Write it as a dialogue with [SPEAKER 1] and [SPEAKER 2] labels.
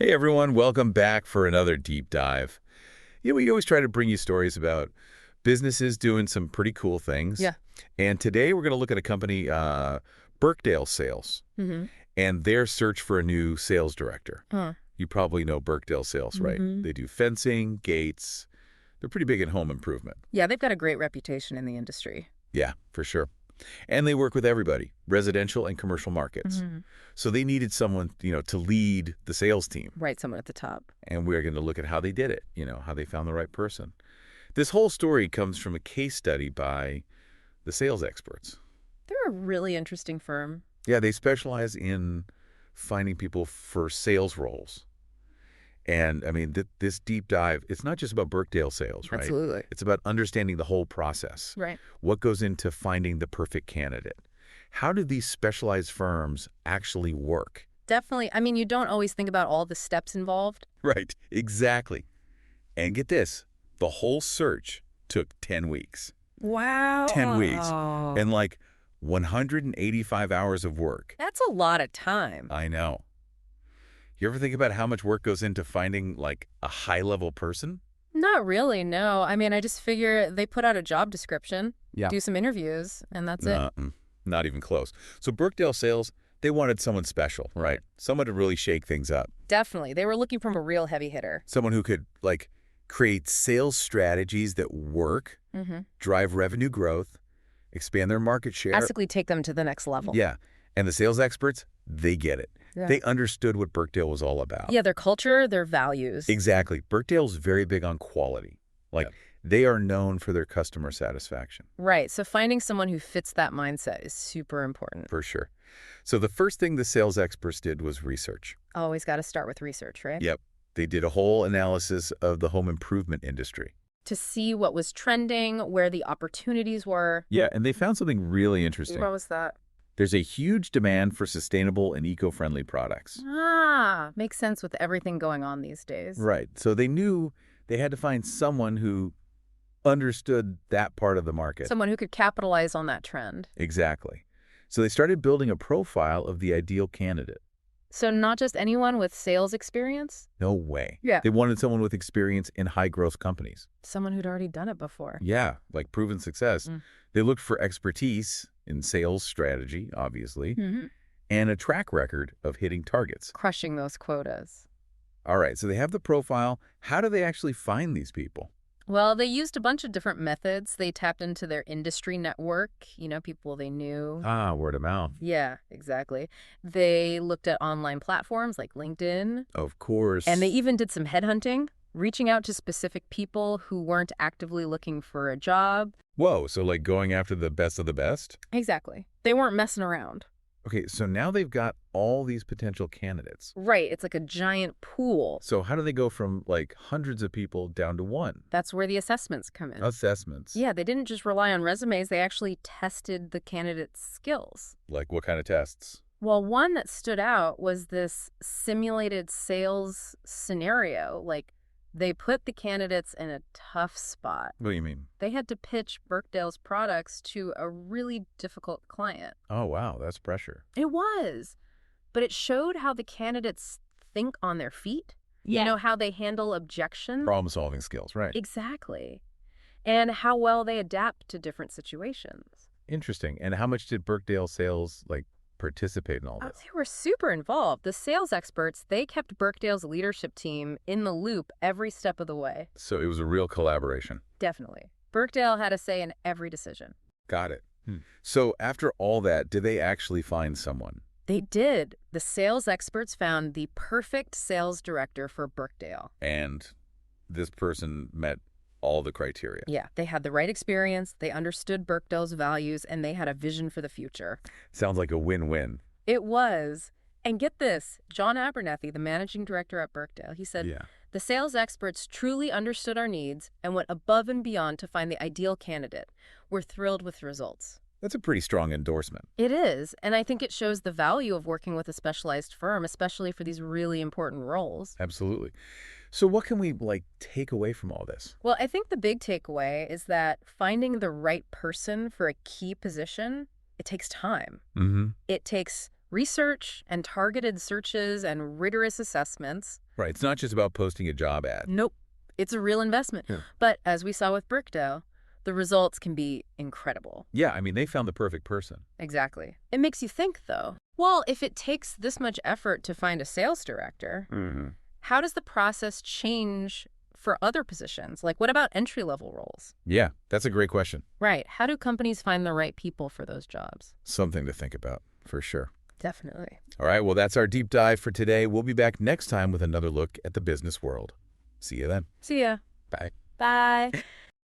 [SPEAKER 1] Hey everyone, welcome back for another deep dive. We always try to bring you stories about businesses doing some pretty cool things.
[SPEAKER 2] Yeah.
[SPEAKER 1] And today we're going to look at a company, Birkdale Sales,
[SPEAKER 2] Mm-hmm.
[SPEAKER 1] and their search for a new sales director.
[SPEAKER 2] Huh.
[SPEAKER 1] You probably know Birkdale Sales, right?
[SPEAKER 2] Mm-hmm.
[SPEAKER 1] They do fencing, gates. They're pretty big in home improvement.
[SPEAKER 2] Yeah, they've got a great reputation in the industry.
[SPEAKER 1] Yeah, for sure. And they work with everybody, residential and commercial markets.
[SPEAKER 2] Mm-hmm.
[SPEAKER 1] So they needed someone, to lead the sales team.
[SPEAKER 2] Right, someone at the top.
[SPEAKER 1] And we're going to look at how they did it, how they found the right person. This whole story comes from a case study by the sales experts.
[SPEAKER 2] They're a really interesting firm.
[SPEAKER 1] Yeah, they specialize in finding people for sales roles. And, I mean, this deep dive, it's not just about Birkdale Sales, right?
[SPEAKER 2] Absolutely.
[SPEAKER 1] It's about understanding the whole process.
[SPEAKER 2] Right.
[SPEAKER 1] What goes into finding the perfect candidate? How do these specialized firms actually work?
[SPEAKER 2] Definitely. I mean, you don't always think about all the steps involved.
[SPEAKER 1] Right, exactly. And get this, the whole search took 10 weeks.
[SPEAKER 2] Wow.
[SPEAKER 1] 10 weeks. And like 185 hours of work.
[SPEAKER 2] That's a lot of time.
[SPEAKER 1] I know. You ever think about how much work goes into finding like a high-level person?
[SPEAKER 2] Not really, no. I mean, I just figure they put out a job description,
[SPEAKER 1] Yeah.
[SPEAKER 2] do some interviews, and that's it.
[SPEAKER 1] Not even close. So Birkdale Sales, they wanted someone special, right? Someone to really shake things up.
[SPEAKER 2] Definitely. They were looking for a real heavy hitter.
[SPEAKER 1] Someone who could like create sales strategies that work,
[SPEAKER 2] Mm-hmm.
[SPEAKER 1] drive revenue growth, expand their market share.
[SPEAKER 2] Basically take them to the next level.
[SPEAKER 1] Yeah. And the sales experts, they get it.
[SPEAKER 2] Yeah.
[SPEAKER 1] They understood what Birkdale was all about.
[SPEAKER 2] Yeah, their culture, their values.
[SPEAKER 1] Exactly. Birkdale's very big on quality. Like, they are known for their customer satisfaction.
[SPEAKER 2] Right. So finding someone who fits that mindset is super important.
[SPEAKER 1] For sure. So the first thing the sales experts did was research.
[SPEAKER 2] Always got to start with research, right?
[SPEAKER 1] Yep. They did a whole analysis of the home improvement industry.
[SPEAKER 2] To see what was trending, where the opportunities were.
[SPEAKER 1] Yeah, and they found something really interesting.
[SPEAKER 2] What was that?
[SPEAKER 1] There's a huge demand for sustainable and eco-friendly products.
[SPEAKER 2] Ah, makes sense with everything going on these days.
[SPEAKER 1] Right. So they knew they had to find someone who understood that part of the market.
[SPEAKER 2] Someone who could capitalize on that trend.
[SPEAKER 1] Exactly. So they started building a profile of the ideal candidate.
[SPEAKER 2] So not just anyone with sales experience?
[SPEAKER 1] No way.
[SPEAKER 2] Yeah.
[SPEAKER 1] They wanted someone with experience in high-growth companies.
[SPEAKER 2] Someone who'd already done it before.
[SPEAKER 1] Yeah, like proven success.
[SPEAKER 2] Mm.
[SPEAKER 1] They looked for expertise in sales strategy, obviously,
[SPEAKER 2] Mm-hmm.
[SPEAKER 1] and a track record of hitting targets.
[SPEAKER 2] Crushing those quotas.
[SPEAKER 1] All right, so they have the profile. How do they actually find these people?
[SPEAKER 2] Well, they used a bunch of different methods. They tapped into their industry network, people they knew.
[SPEAKER 1] Ah, word of mouth.
[SPEAKER 2] Yeah, exactly. They looked at online platforms like LinkedIn.
[SPEAKER 1] Of course.
[SPEAKER 2] And they even did some headhunting, reaching out to specific people who weren't actively looking for a job.
[SPEAKER 1] Whoa, so like going after the best of the best?
[SPEAKER 2] Exactly. They weren't messing around.
[SPEAKER 1] Okay, so now they've got all these potential candidates.
[SPEAKER 2] Right. It's like a giant pool.
[SPEAKER 1] So how do they go from like hundreds of people down to one?
[SPEAKER 2] That's where the assessments come in.
[SPEAKER 1] Assessments.
[SPEAKER 2] Yeah, they didn't just rely on resumes. They actually tested the candidate's skills.
[SPEAKER 1] Like what kind of tests?
[SPEAKER 2] Well, one that stood out was this simulated sales scenario. Like, they put the candidates in a tough spot.
[SPEAKER 1] What do you mean?
[SPEAKER 2] They had to pitch Birkdale's products to a really difficult client.
[SPEAKER 1] Oh, wow, that's pressure.
[SPEAKER 2] It was. But it showed how the candidates think on their feet.
[SPEAKER 3] Yeah.
[SPEAKER 2] How they handle objection.
[SPEAKER 1] Problem-solving skills, right.
[SPEAKER 2] Exactly. And how well they adapt to different situations.
[SPEAKER 1] Interesting. And how much did Birkdale Sales, participate in all
[SPEAKER 2] Oh,
[SPEAKER 1] this?
[SPEAKER 2] they were super involved. The sales experts, they kept Birkdale's leadership team in the loop every step of the way.
[SPEAKER 1] So it was a real collaboration.
[SPEAKER 2] Definitely. Birkdale had a say in every decision.
[SPEAKER 1] Got it. So after all that, did they actually find someone?
[SPEAKER 2] They did. The sales experts found the perfect sales director for Birkdale.
[SPEAKER 1] And this person met all the criteria.
[SPEAKER 2] Yeah, they had the right experience, they understood Birkdale's values, and they had a vision for the future.
[SPEAKER 1] Sounds like a win-win.
[SPEAKER 2] It was. And get this, John Abernethy, the managing director at Birkdale, he said,
[SPEAKER 1] Yeah.
[SPEAKER 2] the sales experts truly understood our needs and went above and beyond to find the ideal candidate. We're thrilled with the results.
[SPEAKER 1] That's a pretty strong endorsement.
[SPEAKER 2] It is, and I think it shows the value of working with a specialized firm, especially for these really important roles.
[SPEAKER 1] Absolutely. So what can we, take away from all this?
[SPEAKER 2] Well, I think the big takeaway is that finding the right person for a key position, it takes time.
[SPEAKER 1] Mm-hmm.
[SPEAKER 2] It takes research and targeted searches and rigorous assessments.
[SPEAKER 1] Right. It's not just about posting a job ad.
[SPEAKER 2] Nope. It's a real investment.
[SPEAKER 1] Yeah.
[SPEAKER 2] But as we saw with Birkdale, the results can be incredible.
[SPEAKER 1] Yeah, I mean, they found the perfect person.
[SPEAKER 2] Exactly. It makes you think, though. Well, if it takes this much effort to find a sales director, how does the process change for other positions? Like, what about entry-level roles?
[SPEAKER 1] Yeah, that's a great question.
[SPEAKER 2] Right. How do companies find the right people for those jobs?
[SPEAKER 1] Something to think about, for sure.
[SPEAKER 2] Definitely.
[SPEAKER 1] All right, well, that's our deep dive for today. We'll be back next time with another look at the business world. See you then.
[SPEAKER 2] See ya.
[SPEAKER 1] Bye.
[SPEAKER 2] Bye.